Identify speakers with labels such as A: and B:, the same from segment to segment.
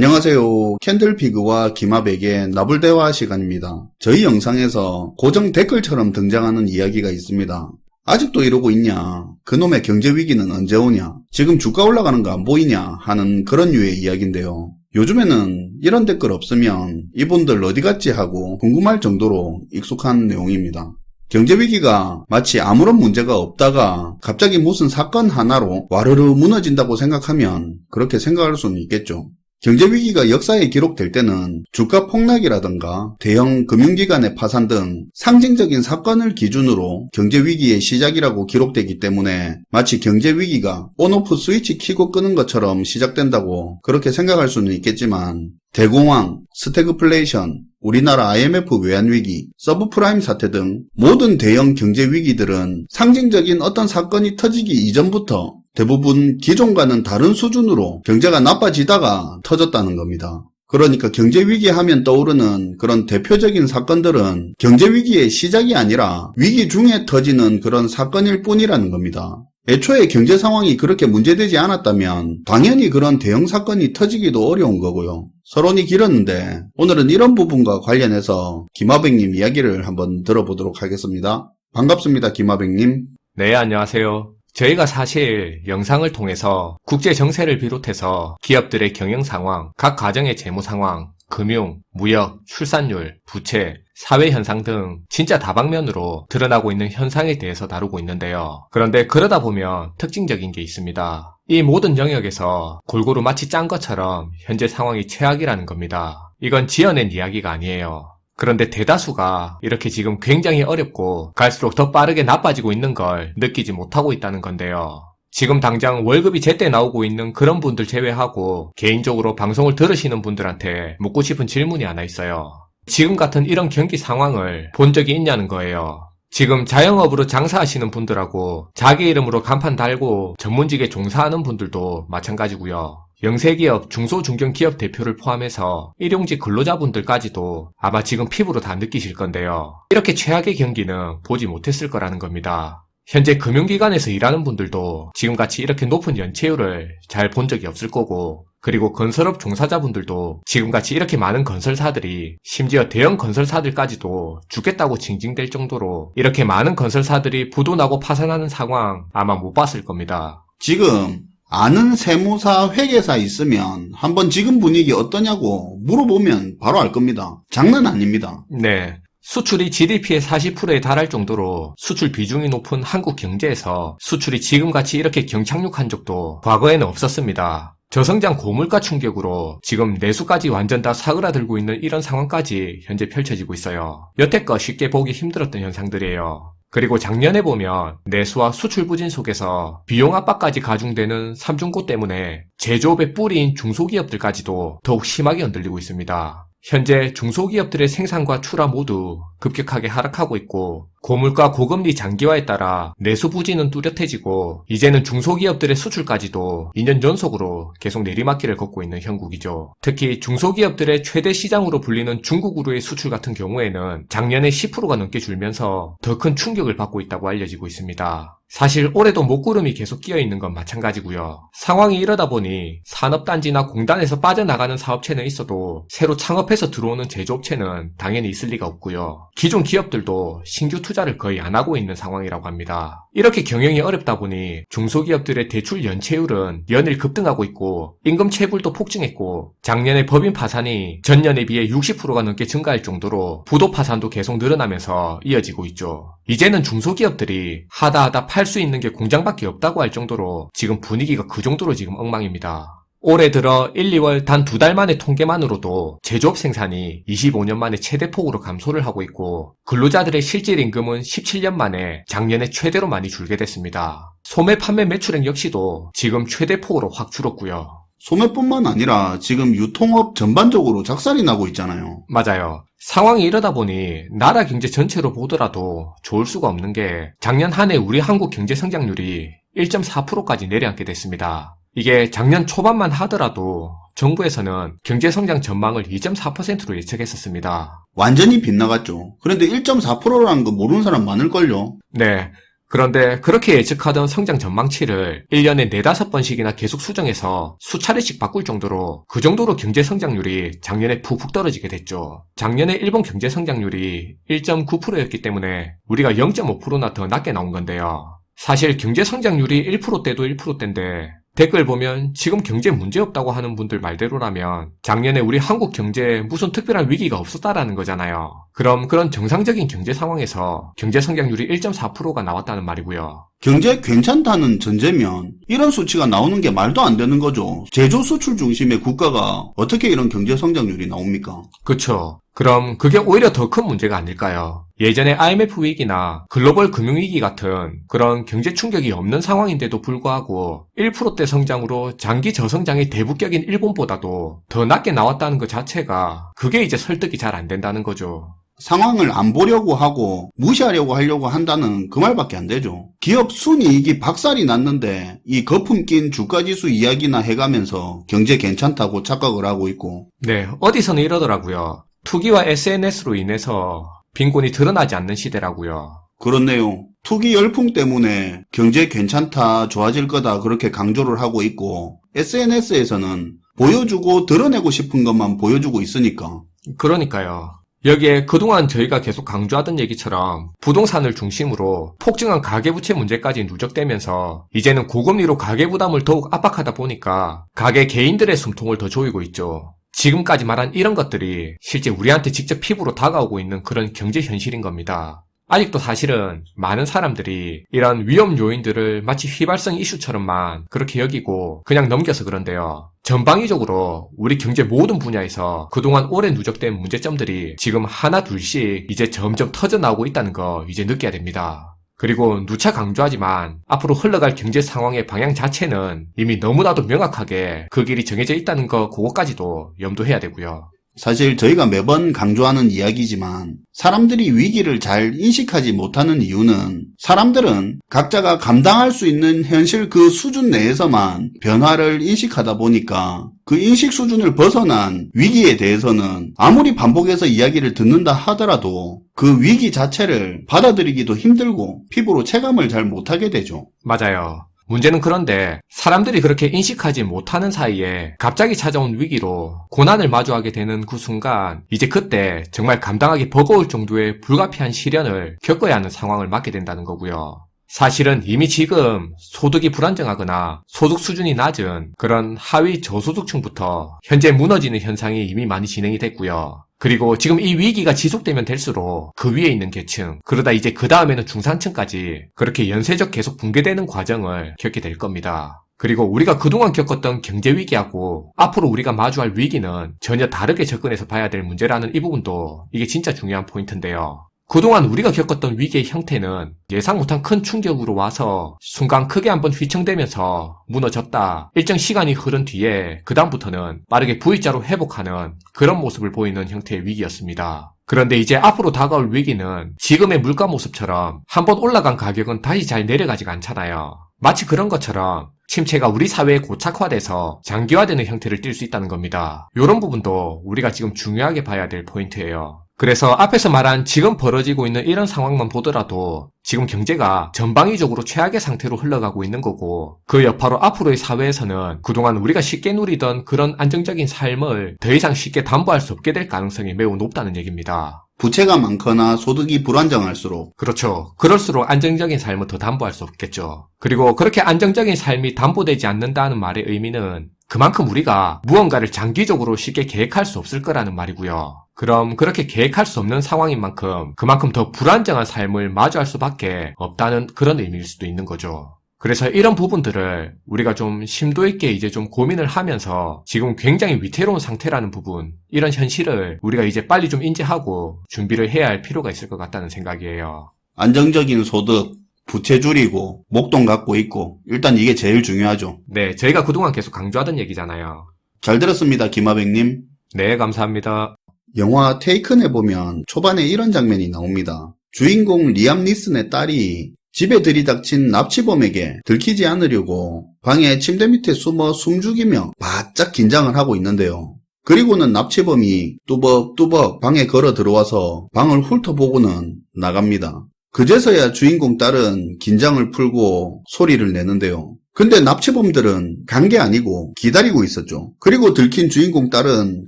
A: 안녕하세요. 캔들피그와 기마백의 나불대화 시간입니다. 저희 영상에서 고정 댓글처럼 등장하는 이야기가 있습니다. 아직도 이러고 있냐? 그놈의 경제위기는 언제 오냐? 지금 주가 올라가는 거 안 보이냐? 하는 그런 류의 이야기인데요. 요즘에는 이런 댓글 없으면 이분들 어디 갔지 하고 궁금할 정도로 익숙한 내용입니다. 경제위기가 마치 아무런 문제가 없다가 갑자기 무슨 사건 하나로 와르르 무너진다고 생각하면 그렇게 생각할 수는 있겠죠. 경제위기가 역사에 기록될 때는 주가 폭락이라든가 대형 금융기관의 파산 등 상징적인 사건을 기준으로 경제위기의 시작이라고 기록되기 때문에 마치 경제위기가 온오프 스위치 켜고 끄는 것처럼 시작된다고 그렇게 생각할 수는 있겠지만 대공황, 스태그플레이션, 우리나라 IMF 외환위기, 서브프라임 사태 등 모든 대형 경제위기들은 상징적인 어떤 사건이 터지기 이전부터 대부분 기존과는 다른 수준으로 경제가 나빠지다가 터졌다는 겁니다. 그러니까 경제위기 하면 떠오르는 그런 대표적인 사건들은 경제위기의 시작이 아니라 위기 중에 터지는 그런 사건일 뿐이라는 겁니다. 애초에 경제 상황이 그렇게 문제되지 않았다면 당연히 그런 대형 사건이 터지기도 어려운 거고요. 서론이 길었는데 오늘은 이런 부분과 관련해서 김하백님 이야기를 한번 들어보도록 하겠습니다. 반갑습니다, 김하백님.
B: 네, 안녕하세요. 저희가 사실 영상을 통해서 국제 정세를 비롯해서 기업들의 경영 상황, 각 가정의 재무 상황, 금융, 무역, 출산율, 부채, 사회 현상 등 진짜 다방면으로 드러나고 있는 현상에 대해서 다루고 있는데요. 그런데 그러다 보면 특징적인 게 있습니다. 이 모든 영역에서 골고루 마치 짠 것처럼 현재 상황이 최악이라는 겁니다. 이건 지어낸 이야기가 아니에요. 그런데 대다수가 이렇게 지금 굉장히 어렵고 갈수록 더 빠르게 나빠지고 있는 걸 느끼지 못하고 있다는 건데요. 지금 당장 월급이 제때 나오고 있는 그런 분들 제외하고 개인적으로 방송을 들으시는 분들한테 묻고 싶은 질문이 하나 있어요. 지금 같은 이런 경기 상황을 본 적이 있냐는 거예요. 지금 자영업으로 장사하시는 분들하고 자기 이름으로 간판 달고 전문직에 종사하는 분들도 마찬가지고요. 영세기업, 중소중견기업 대표를 포함해서 일용직 근로자분들까지도 아마 지금 피부로 다 느끼실 건데요. 이렇게 최악의 경기는 보지 못했을 거라는 겁니다. 현재 금융기관에서 일하는 분들도 지금같이 이렇게 높은 연체율을 잘 본 적이 없을 거고, 그리고 건설업 종사자분들도 지금같이 이렇게 많은 건설사들이, 심지어 대형 건설사들까지도 죽겠다고 징징댈 정도로 이렇게 많은 건설사들이 부도나고 파산하는 상황 아마 못 봤을 겁니다.
A: 지금 아는 세무사, 회계사 있으면 한번 지금 분위기 어떠냐고 물어보면 바로 알 겁니다. 장난 아닙니다.
B: 네. 수출이 GDP의 40%에 달할 정도로 수출 비중이 높은 한국 경제에서 수출이 지금같이 이렇게 경착륙한 적도 과거에는 없었습니다. 저성장 고물가 충격으로 지금 내수까지 완전 다 사그라들고 있는 이런 상황까지 현재 펼쳐지고 있어요. 여태껏 쉽게 보기 힘들었던 현상들이에요. 그리고 작년에 보면 내수와 수출 부진 속에서 비용 압박까지 가중되는 삼중고 때문에 제조업의 뿌리인 중소기업들까지도 더욱 심하게 흔들리고 있습니다. 현재 중소기업들의 생산과 출하 모두 급격하게 하락하고 있고, 고물가 고금리 장기화에 따라 내수 부진은 뚜렷해지고 이제는 중소기업들의 수출까지도 2년 연속으로 계속 내리막길을 걷고 있는 형국이죠. 특히 중소기업들의 최대 시장으로 불리는 중국으로의 수출 같은 경우에는 작년에 10%가 넘게 줄면서 더 큰 충격을 받고 있다고 알려지고 있습니다. 사실 올해도 목구름이 계속 끼어있는 건 마찬가지고요. 상황이 이러다 보니 산업단지나 공단에서 빠져나가는 사업체는 있어도 새로 창업해서 들어오는 제조업체는 당연히 있을 리가 없고요. 기존 기업들도 신규 투자를 거의 안 하고 있는 상황이라고 합니다. 이렇게 경영이 어렵다 보니 중소기업들의 대출 연체율은 연일 급등하고 있고 임금 체불도 폭증했고 작년에 법인 파산이 전년에 비해 60%가 넘게 증가할 정도로 부도 파산도 계속 늘어나면서 이어지고 있죠. 이제는 중소기업들이 하다 팔 수 있는 게 공장밖에 없다고 할 정도로 지금 분위기가 그 정도로 지금 엉망입니다. 올해 들어 1, 2월 단 2달 만의 통계만으로도 제조업 생산이 25년 만에 최대폭으로 감소를 하고 있고, 근로자들의 실질 임금은 17년 만에 작년에 최대로 많이 줄게 됐습니다. 소매 판매 매출액 역시도 지금 최대폭으로 확 줄었고요.
A: 소매뿐만 아니라 지금 유통업 전반적으로 작살이 나고 있잖아요.
B: 맞아요. 상황이 이러다 보니 나라 경제 전체로 보더라도 좋을 수가 없는 게 작년 한 해 우리 한국 경제 성장률이 1.4%까지 내려앉게 됐습니다. 이게 작년 초반만 하더라도 정부에서는 경제 성장 전망을 2.4%로 예측했었습니다.
A: 완전히 빗나갔죠. 그런데 1.4%라는 거 모르는 사람 많을걸요.
B: 네. 그런데 그렇게 예측하던 성장 전망치를 1년에 4-5번씩이나 계속 수정해서 수차례씩 바꿀 정도로 그 정도로 경제 성장률이 작년에 푹푹 떨어지게 됐죠. 작년에 일본 경제 성장률이 1.9%였기 때문에 우리가 0.5%나 더 낮게 나온 건데요. 사실 경제 성장률이 1%대도 1%대인데 댓글 보면 지금 경제 문제 없다고 하는 분들 말대로라면 작년에 우리 한국 경제에 무슨 특별한 위기가 없었다라는 거잖아요. 그럼 그런 정상적인 경제 상황에서 경제 성장률이 1.4%가 나왔다는 말이고요.
A: 경제 괜찮다는 전제면 이런 수치가 나오는 게 말도 안 되는 거죠. 제조 수출 중심의 국가가 어떻게 이런 경제 성장률이 나옵니까?
B: 그쵸. 그럼 그게 오히려 더 큰 문제가 아닐까요? 예전에 IMF 위기나 글로벌 금융위기 같은 그런 경제 충격이 없는 상황인데도 불구하고 1%대 성장으로 장기 저성장의 대북격인 일본보다도 더 낮게 나왔다는 것 자체가 그게 이제 설득이 잘 안 된다는 거죠.
A: 상황을 안 보려고 하고 무시하려고 하려고 한다는 그 말밖에 안 되죠. 기업 순이익이 박살이 났는데 이 거품 낀 주가지수 이야기나 해가면서 경제 괜찮다고 착각을 하고 있고.
B: 네, 어디서는 이러더라고요. 투기와 SNS로 인해서 빈곤이 드러나지 않는 시대라고요.
A: 그렇네요. 투기 열풍 때문에 경제 괜찮다, 좋아질 거다 그렇게 강조를 하고 있고 SNS에서는 보여주고 드러내고 싶은 것만 보여주고 있으니까.
B: 그러니까요. 여기에 그동안 저희가 계속 강조하던 얘기처럼 부동산을 중심으로 폭증한 가계부채 문제까지 누적되면서 이제는 고금리로 가계부담을 더욱 압박하다 보니까 가계 개인들의 숨통을 더 조이고 있죠. 지금까지 말한 이런 것들이 실제 우리한테 직접 피부로 다가오고 있는 그런 경제 현실인 겁니다. 아직도 사실은 많은 사람들이 이런 위험 요인들을 마치 휘발성 이슈처럼만 그렇게 여기고 그냥 넘겨서 그런데요. 전방위적으로 우리 경제 모든 분야에서 그동안 오래 누적된 문제점들이 지금 하나 둘씩 이제 점점 터져나오고 있다는 거 이제 느껴야 됩니다. 그리고 누차 강조하지만 앞으로 흘러갈 경제 상황의 방향 자체는 이미 너무나도 명확하게 그 길이 정해져 있다는 거 그것까지도 염두해야 되고요.
A: 사실 저희가 매번 강조하는 이야기지만 사람들이 위기를 잘 인식하지 못하는 이유는 사람들은 각자가 감당할 수 있는 현실 그 수준 내에서만 변화를 인식하다 보니까 그 인식 수준을 벗어난 위기에 대해서는 아무리 반복해서 이야기를 듣는다 하더라도 그 위기 자체를 받아들이기도 힘들고 피부로 체감을 잘 못하게 되죠.
B: 맞아요. 문제는 그런데 사람들이 그렇게 인식하지 못하는 사이에 갑자기 찾아온 위기로 고난을 마주하게 되는 그 순간 이제 그때 정말 감당하기 버거울 정도의 불가피한 시련을 겪어야 하는 상황을 맞게 된다는 거고요. 사실은 이미 지금 소득이 불안정하거나 소득 수준이 낮은 그런 하위 저소득층부터 현재 무너지는 현상이 이미 많이 진행이 됐고요. 그리고 지금 이 위기가 지속되면 될수록 그 위에 있는 계층, 그러다 이제 그 다음에는 중산층까지 그렇게 연쇄적 계속 붕괴되는 과정을 겪게 될 겁니다. 그리고 우리가 그동안 겪었던 경제 위기하고 앞으로 우리가 마주할 위기는 전혀 다르게 접근해서 봐야 될 문제라는 이 부분도 이게 진짜 중요한 포인트인데요. 그동안 우리가 겪었던 위기의 형태는 예상 못한 큰 충격으로 와서 순간 크게 한번 휘청대면서 무너졌다. 일정 시간이 흐른 뒤에 그 다음부터는 빠르게 V자로 회복하는 그런 모습을 보이는 형태의 위기였습니다. 그런데 이제 앞으로 다가올 위기는 지금의 물가 모습처럼 한번 올라간 가격은 다시 잘 내려가지가 않잖아요. 마치 그런 것처럼 침체가 우리 사회에 고착화돼서 장기화되는 형태를 띨 수 있다는 겁니다. 이런 부분도 우리가 지금 중요하게 봐야 될 포인트예요. 그래서 앞에서 말한 지금 벌어지고 있는 이런 상황만 보더라도 지금 경제가 전방위적으로 최악의 상태로 흘러가고 있는 거고 그 여파로 앞으로의 사회에서는 그동안 우리가 쉽게 누리던 그런 안정적인 삶을 더 이상 쉽게 담보할 수 없게 될 가능성이 매우 높다는 얘기입니다.
A: 부채가 많거나 소득이 불안정할수록.
B: 그렇죠. 그럴수록 안정적인 삶을 더 담보할 수 없겠죠. 그리고 그렇게 안정적인 삶이 담보되지 않는다는 말의 의미는 그만큼 우리가 무언가를 장기적으로 쉽게 계획할 수 없을 거라는 말이고요. 그럼 그렇게 계획할 수 없는 상황인 만큼 그만큼 더 불안정한 삶을 마주할 수밖에 없다는 그런 의미일 수도 있는 거죠. 그래서 이런 부분들을 우리가 좀 심도 있게 이제 좀 고민을 하면서 지금 굉장히 위태로운 상태라는 부분, 이런 현실을 우리가 이제 빨리 좀 인지하고 준비를 해야 할 필요가 있을 것 같다는 생각이에요.
A: 안정적인 소득, 부채 줄이고 목돈 갖고 있고 일단 이게 제일 중요하죠.
B: 네, 저희가 그동안 계속 강조하던 얘기잖아요.
A: 잘 들었습니다, 김하백님.
B: 네, 감사합니다.
A: 영화 테이큰에 보면 초반에 이런 장면이 나옵니다. 주인공 리암 니슨의 딸이 집에 들이닥친 납치범에게 들키지 않으려고 방에 침대 밑에 숨어 숨죽이며 바짝 긴장을 하고 있는데요. 그리고는 납치범이 뚜벅뚜벅 방에 걸어 들어와서 방을 훑어보고는 나갑니다. 그제서야 주인공 딸은 긴장을 풀고 소리를 내는데요. 근데 납치범들은 간 게 아니고 기다리고 있었죠. 그리고 들킨 주인공 딸은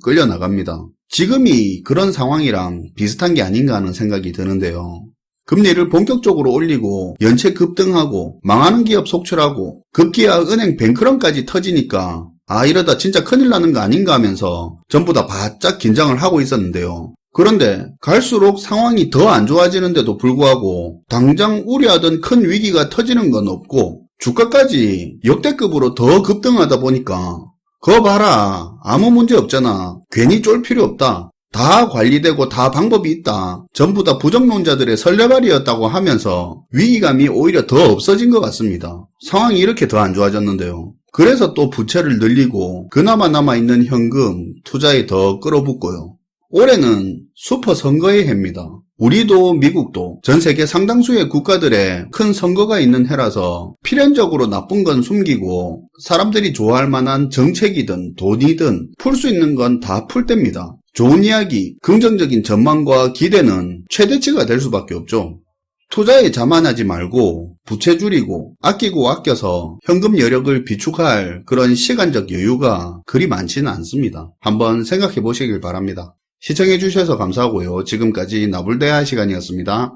A: 끌려나갑니다. 지금이 그런 상황이랑 비슷한 게 아닌가 하는 생각이 드는데요. 금리를 본격적으로 올리고 연체 급등하고 망하는 기업 속출하고 급기야 은행 뱅크런까지 터지니까 이러다 진짜 큰일 나는 거 아닌가 하면서 전부 다 바짝 긴장을 하고 있었는데요. 그런데 갈수록 상황이 더 안 좋아지는데도 불구하고 당장 우려하던 큰 위기가 터지는 건 없고 주가까지 역대급으로 더 급등하다 보니까 그거 봐라, 아무 문제 없잖아, 괜히 쫄 필요 없다, 다 관리되고 다 방법이 있다, 전부 다 부정론자들의 설레발이었다고 하면서 위기감이 오히려 더 없어진 것 같습니다. 상황이 이렇게 더 안 좋아졌는데요. 그래서 또 부채를 늘리고 그나마 남아있는 현금 투자에 더 끌어붙고요. 올해는 슈퍼 선거의 해입니다. 우리도 미국도 전 세계 상당수의 국가들의 큰 선거가 있는 해라서 필연적으로 나쁜 건 숨기고 사람들이 좋아할 만한 정책이든 돈이든 풀 수 있는 건 다 풀 때입니다. 좋은 이야기, 긍정적인 전망과 기대는 최대치가 될 수밖에 없죠. 투자에 자만하지 말고 부채 줄이고 아끼고 아껴서 현금 여력을 비축할 그런 시간적 여유가 그리 많지는 않습니다. 한번 생각해 보시길 바랍니다. 시청해 주셔서 감사하고요. 지금까지 나불대화 시간이었습니다.